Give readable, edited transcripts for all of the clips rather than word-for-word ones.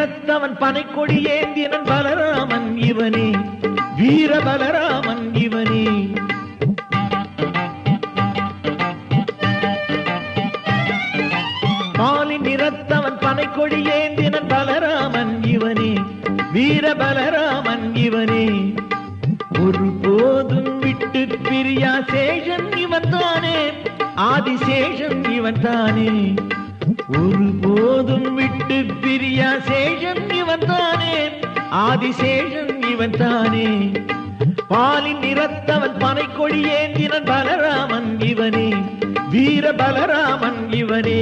நிறத்தவன் பனைக்கொடி ஏந்தினன் பலராமன் இவனே, வீர பலராமன் இவனே. மாலி நிறத்தவன் பனைக்கொடி ஏந்தினன் பலராமன் இவனே, வீர பலராமன் இவனே. ஒரு போதும் விட்டு பிரியா சேஷன் இவன் தானே, ஆதிசேஷன் இவன் தானே. ஒரு போதும் விட்டு பிரியா சேஷன் இவன் தானே, ஆதிசேஷன் இவன் தானே. பாலின் நிறத்தவன் பனைக்கொடி ஏந்தினன் பலராமன் இவனே, வீர பலராமன் இவனே.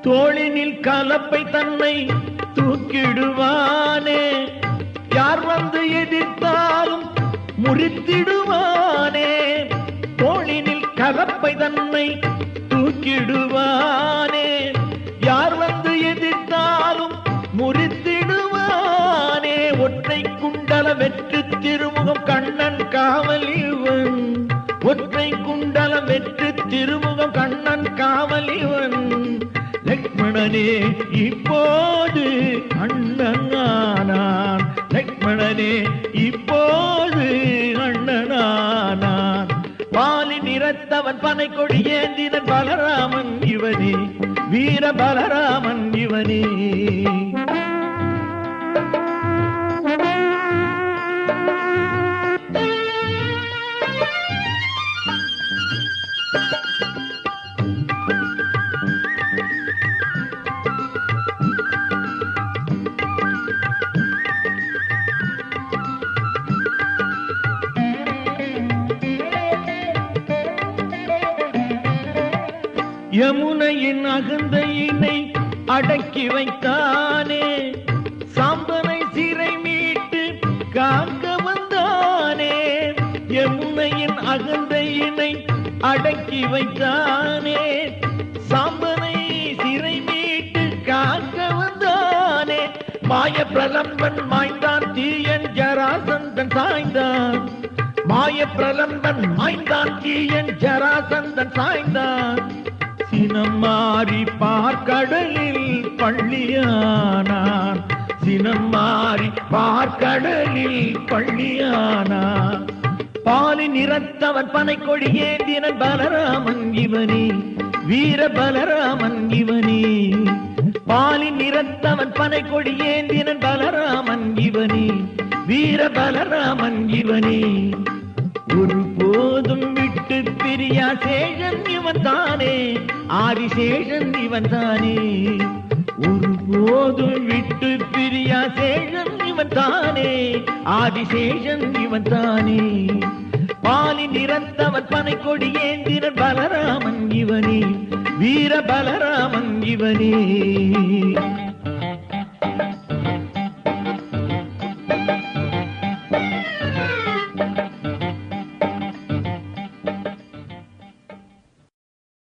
தோளினில் கலப்பை தன்னை தூக்கிடுவானே, யார் வந்து எதிர்த்தாலும் முறித்திடுவானே. தோளினில் கலப்பை தன்னை தூக்கிடுவானே, யார் வந்து எதிர்த்தாலும் முறித்திடுவானே. ஒற்றை குண்டல வெற்று திருமுகம் கண்ணன் காவல் இவன், ஒற்றை குண்டல வெற்று திருமுகம் கண்ணன் காவல் இவன். லக்ஷ்மணனே இப்போது அண்ணனானான், லக்ஷ்மணனே இப்போது அண்ணனானான். பாலி நிறத்தவன் பனைக்கொடி ஏந்தினன் பலராமன் இவனே, வீர பலராமன் இவனே. யமுனையின் அகந்தையினை அடக்கி வைத்தானே, சாம்பனை சிறை மீட்டு காக்க வந்தானே. யமுனையின் அகந்தையினை அடக்கி வைத்தானே, சாம்பனை சிறை மீட்டு காக்க வந்தானே. மாய பிரலம்பன் மாய்ந்தான் தீயன் ஜராசந்தன் சாய்ந்தான், மாய பிரலம்பன் மாய்ந்தான் தீயன் ஜராசந்தன் சாய்ந்தான். சினம் மாறி பார்க்கடலில் பள்ளியானான், சினம் மாறி பார்க்கடலில் பள்ளியானான். பாலி நிறத்தவன் பனைக்கொடி ஏந்தினன் பலராமன் இவனே, வீர பலராமன் இவனே. பாலி நிறத்தவன் பனைக்கொடி ஏந்தினன் பலராமன் இவனே, வீர பலராமன் இவனே. ஒரு போதும் விட்டு பிரியா சேஷன் இவன் தானே, ஆதிசேஷன் இவன் தானே. ஒரு போதும் விட்டு பிரியா சேஷன் இவன் தானே, ஆதிசேஷன் இவன் தானே. பாலி நிறத்தவன் பனைக்கொடி ஏந்தினன் பலராமன் இவனே, வீர பலராமன் இவனே.